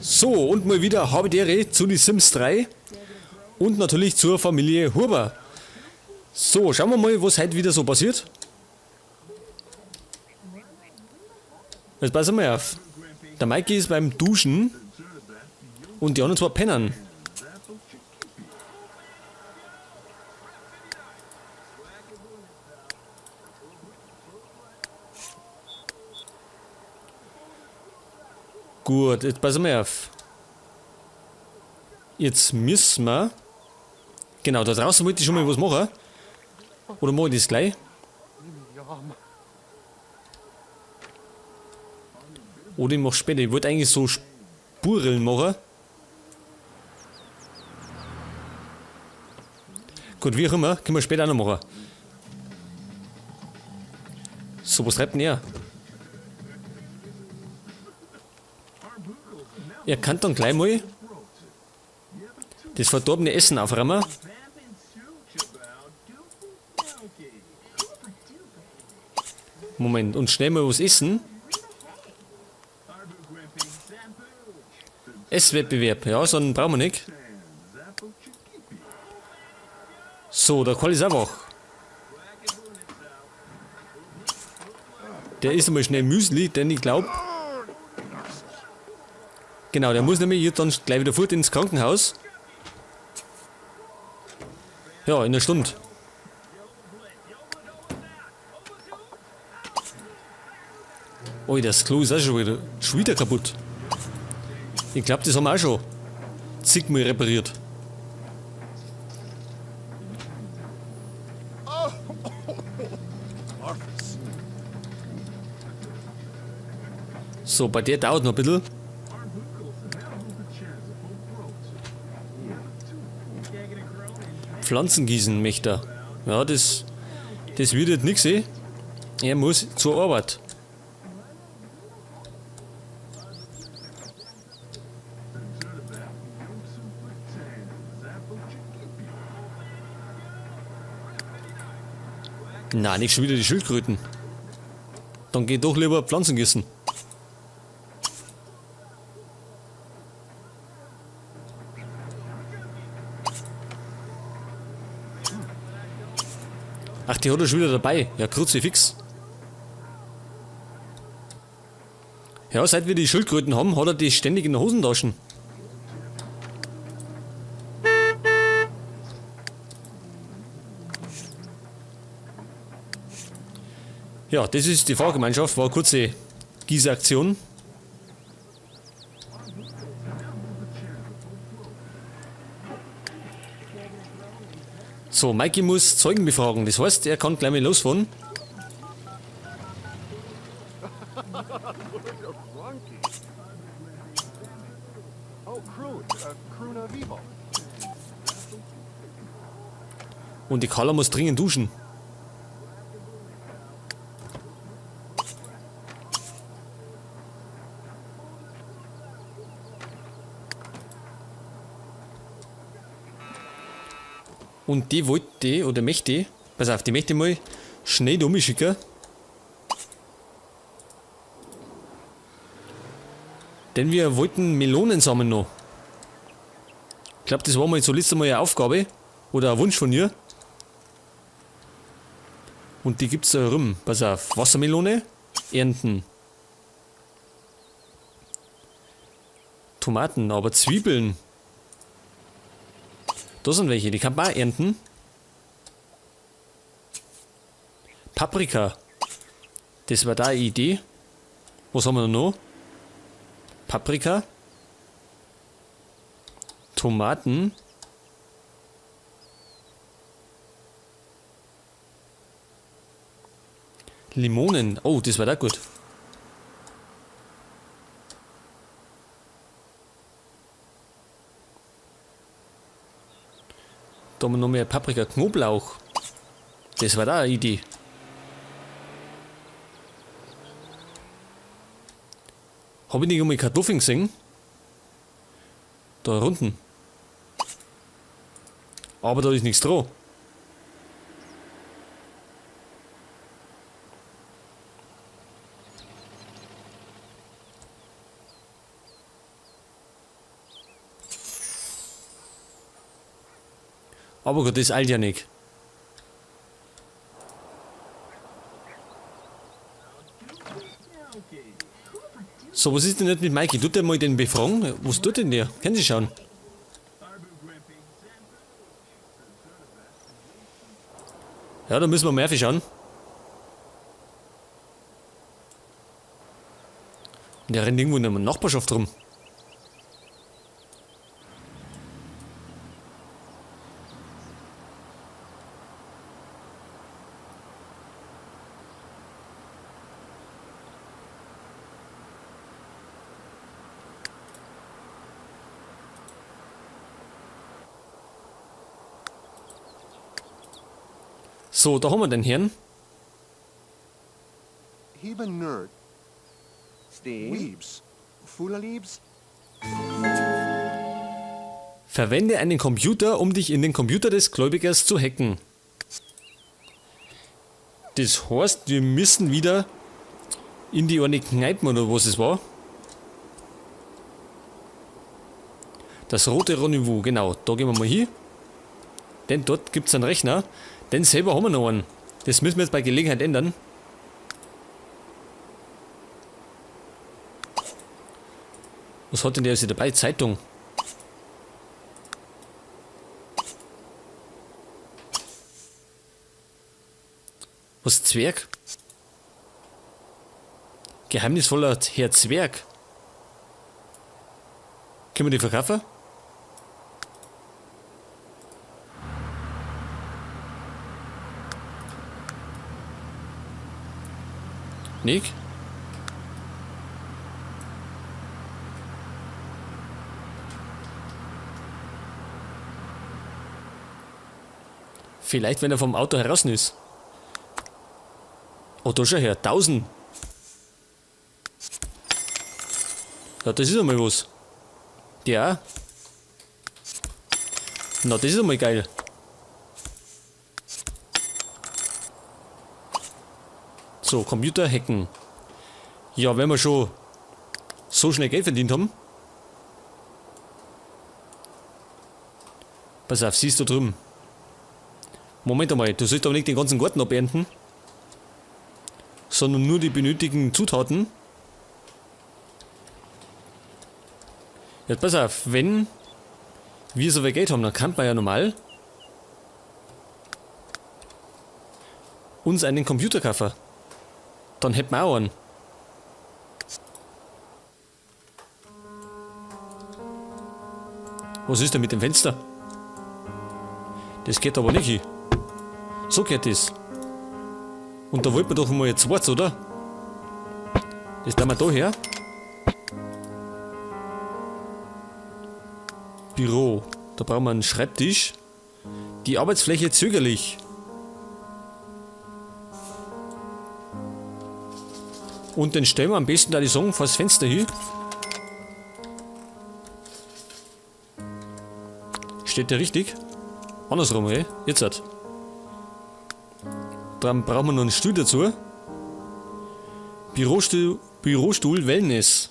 So, und mal wieder habe die Ehre zu die Sims 3 und natürlich zur Familie Huber. So, schauen wir mal, was heute wieder so passiert. Jetzt passen wir auf. Der Mikey ist beim Duschen und die anderen zwei pennen. Gut, jetzt passen wir auf. Jetzt müssen wir... Genau, da draußen wollte ich schon mal was machen. Oder mache ich das gleich? Oder ich mache später. Ich wollte eigentlich so Spuren machen. Gut, wie auch immer, können wir später auch noch machen. So, was treibt denn er? Er kann dann gleich mal das verdorbene Essen aufräumen. Moment, und schnell mal was essen. Esswettbewerb, ja, so einen brauchen wir nicht. So, der Karl ist auch wach. Der isst einmal schnell Müsli, denn ich glaube... Genau, der muss nämlich jetzt dann gleich wieder fort ins Krankenhaus. Ja, in einer Stunde. Oh, das Klo ist auch schon wieder kaputt. Ich glaube, das haben wir auch schon zigmal repariert. So, bei der dauert noch ein bisschen. Pflanzen gießen möchte er. Ja, das wird jetzt nichts, eh. Er muss zur Arbeit. Nein, nicht schon wieder die Schildkröten. Dann geht doch lieber Pflanzen gießen. Ach, die hat er schon wieder dabei. Ja, Kruzifix. Ja, seit wir die Schildkröten haben, hat er die ständig in der Hosentaschen. Ja, das ist die Fahrgemeinschaft, war eine kurze Gießaktion. So, Mikey muss Zeugen befragen, das heißt, er kann gleich mal losfahren. Und die Carla muss dringend duschen. Und die wollte, oder möchte, pass auf, die möchte mal schnell da umschicken. Denn wir wollten Melonen sammeln noch. Ich glaube, das war mal so letztes Mal eine Aufgabe. Oder ein Wunsch von ihr. Und die gibt's da herum. Pass auf, Wassermelone, ernten. Tomaten, aber Zwiebeln. Da sind welche, die kann man auch ernten. Paprika. Das war da eine Idee. Was haben wir noch? Paprika. Tomaten. Limonen. Oh, das war da gut. Da haben wir noch mehr Paprika, Knoblauch. Das war da eine Idee. Habe ich nicht einmal Kartoffeln gesehen? Da unten. Aber da ist nichts dran. Aber gut, das eilt ja nicht. So, was ist denn nicht mit Mikey? Tut der mal den befragen? Was tut denn der? Können Sie schauen? Ja, da müssen wir Murphy schauen. Der rennt irgendwo in der Nachbarschaft rum. So, da haben wir den Herrn. Hebe Nerd. Weebs. Fula Liebs. Verwende einen Computer, um dich in den Computer des Gläubigers zu hacken. Das heißt, wir müssen wieder in die eine Kneipen oder was es war. Das rote Rendezvous, genau, da gehen wir mal hin. Denn dort gibt es einen Rechner. Denn selber haben wir noch einen. Das müssen wir jetzt bei Gelegenheit ändern. Was hat denn der jetzt dabei? Zeitung. Was Zwerg? Geheimnisvoller Herr Zwerg. Können wir die verkaufen? Nick? Vielleicht, wenn er vom Auto heraus ist. Oh, da schau her, 1000. Ja, das ist einmal was. Ja. Na, das ist einmal geil. So, Computer hacken. Ja, wenn wir schon so schnell Geld verdient haben. Pass auf, siehst du drüben. Moment einmal, du sollst aber nicht den ganzen Garten abernten, sondern nur die benötigten Zutaten. Jetzt pass auf, wenn wir so viel Geld haben, dann kann man ja normal uns einen Computer kaufen. Dann hätten wir auch einen. Was ist denn mit dem Fenster? Das geht aber nicht hin. So geht das. Und da wollten wir doch mal jetzt schwarz, oder? Das tun wir da her. Büro. Da brauchen wir einen Schreibtisch. Die Arbeitsfläche zögerlich. Und den stellen wir am besten da die Song vor das Fenster hin. Steht der richtig? Andersrum, ey. Jetzt hat. Dann brauchen wir noch einen Stuhl dazu. Bürostuhl Wellness.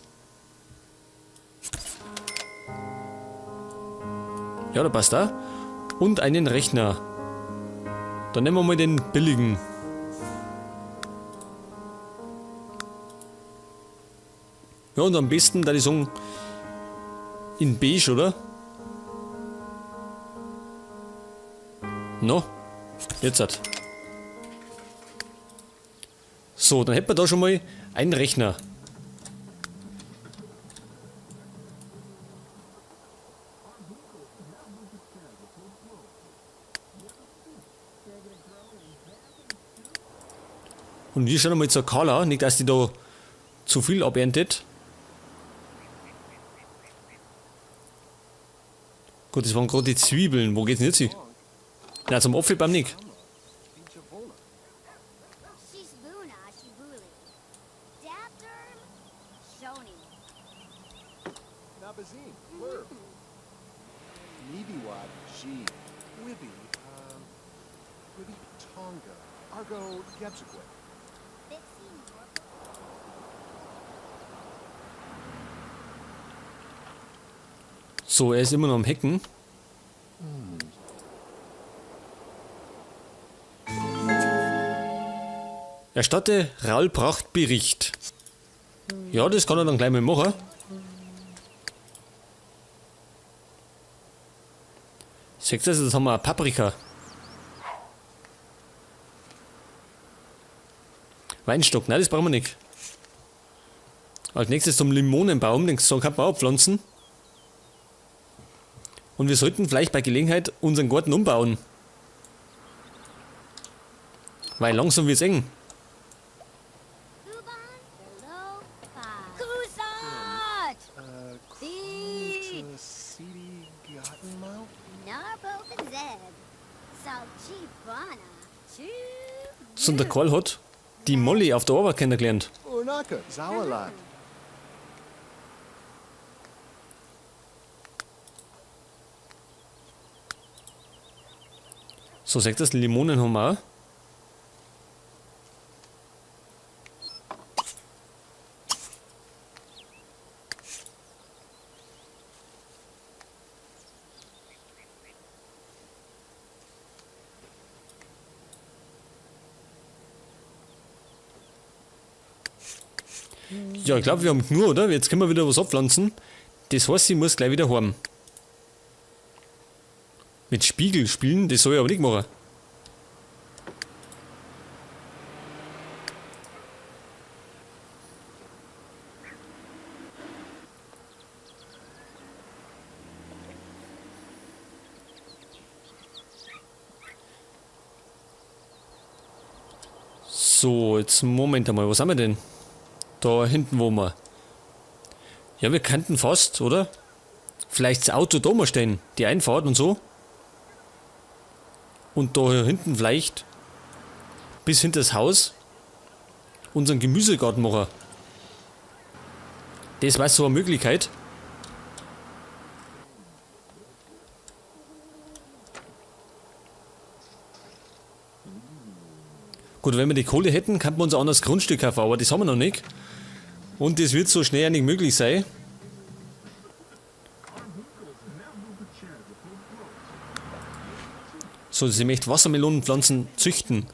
Ja, da passt da. Und einen Rechner. Dann nehmen wir mal den billigen. Ja, und am besten, da die Song in beige, oder? No, jetzt hat. So, dann hätten wir da schon mal einen Rechner. Und wir schauen mal zur Carla, nicht dass die da zu viel aberntet. Gut, das waren gerade die Zwiebeln. Wo geht's denn jetzt hin? Na, zum Apfelbaum nicht. Shishbuna Shibuli. Dapter Shoni. Nabazin. Blurb. Nibiwad. She. Wibby. Wibby Tonga. Argo Gebsequit. Bitsy Norfolk. So, er ist immer noch am Hacken. Erstatte Raul Pracht Bericht. Ja, das kann er dann gleich mal machen. Seht ihr, das haben wir eine Paprika. Weinstock, nein, das brauchen wir nicht. Als nächstes zum Limonenbaum, den kann man auch pflanzen. Und wir sollten vielleicht bei Gelegenheit unseren Garten umbauen. Weil langsam wird's eng. Kuban, below 5. Kusat! Seed! City Gottenmouth? Narbo Zeb. Salchibana. So, und der Karl hat die Molly auf der Arbeit kennengelernt. Unaka, Sauerland. So, sagt das, Limonen haben wir auch. Ja, ich glaube, wir haben genug, oder? Jetzt können wir wieder was abpflanzen. Das heißt, ich muss gleich wieder heim. Mit Spiegel spielen, das soll ich aber nicht machen. So, jetzt Moment einmal, was haben wir denn? Da hinten wo wir. Ja, wir könnten fast, oder? Vielleicht das Auto da mal stehen, die Einfahrt und so. Und da hinten vielleicht bis hinter das Haus unseren Gemüsegarten machen. Das wäre so eine Möglichkeit. Gut, wenn wir die Kohle hätten, könnten wir uns ein anderes Grundstück kaufen, aber das haben wir noch nicht. Und das wird so schnell ja nicht möglich sein. So, ich möchte Wassermelonenpflanzen züchten.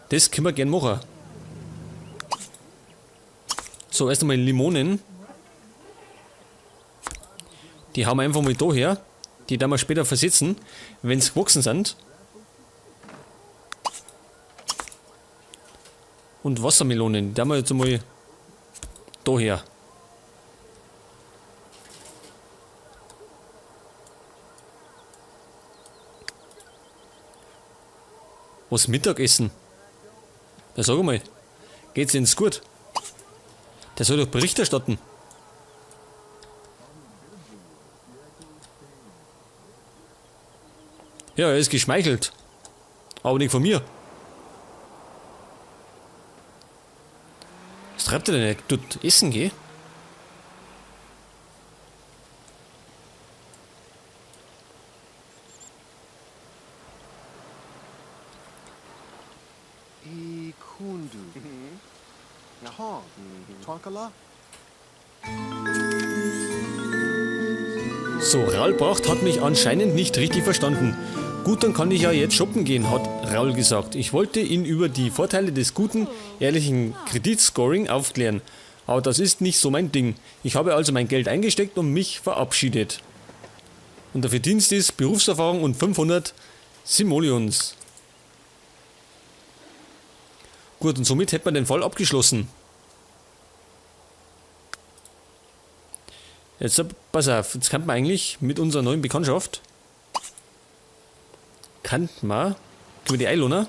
Das können wir gerne machen. So, erst einmal Limonen. Die haben wir einfach mal da her. Die werden wir später versetzen, wenn sie gewachsen sind. Und Wassermelonen, die haben wir jetzt einmal da her. Was Mittagessen? Na sag mal, geht's Ihnen gut? Der soll doch Bericht erstatten. Ja, er ist geschmeichelt. Aber nicht von mir. Was treibt er denn? Er tut essen, geh? Ikundu. Yaha. Tonkala? So, Raul Pracht hat mich anscheinend nicht richtig verstanden. Gut, dann kann ich ja jetzt shoppen gehen, hat Raul gesagt. Ich wollte ihn über die Vorteile des guten, ehrlichen Kreditscoring aufklären. Aber das ist nicht so mein Ding. Ich habe also mein Geld eingesteckt und mich verabschiedet. Und der Verdienst ist Berufserfahrung und 500 Simoleons. Gut, und somit hätte man den Fall abgeschlossen. Jetzt pass auf, jetzt kann man eigentlich mit unserer neuen Bekanntschaft können wir die Einlohner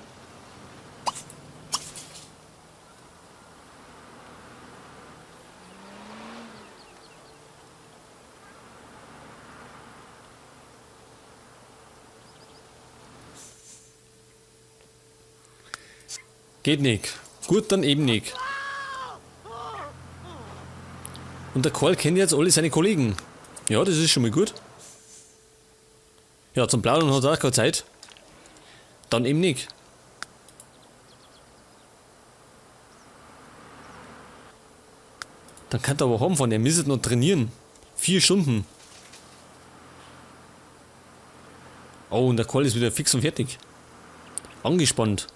geht nicht. Gut, dann eben nicht. Und der Karl kennt jetzt alle seine Kollegen. Ja, das ist schon mal gut. Ja, zum Plaudern hat er auch keine Zeit. Dann eben nicht. Dann kann er aber heimfahren, er müsste noch trainieren. 4 Stunden. Oh, und der Karl ist wieder fix und fertig. Angespannt.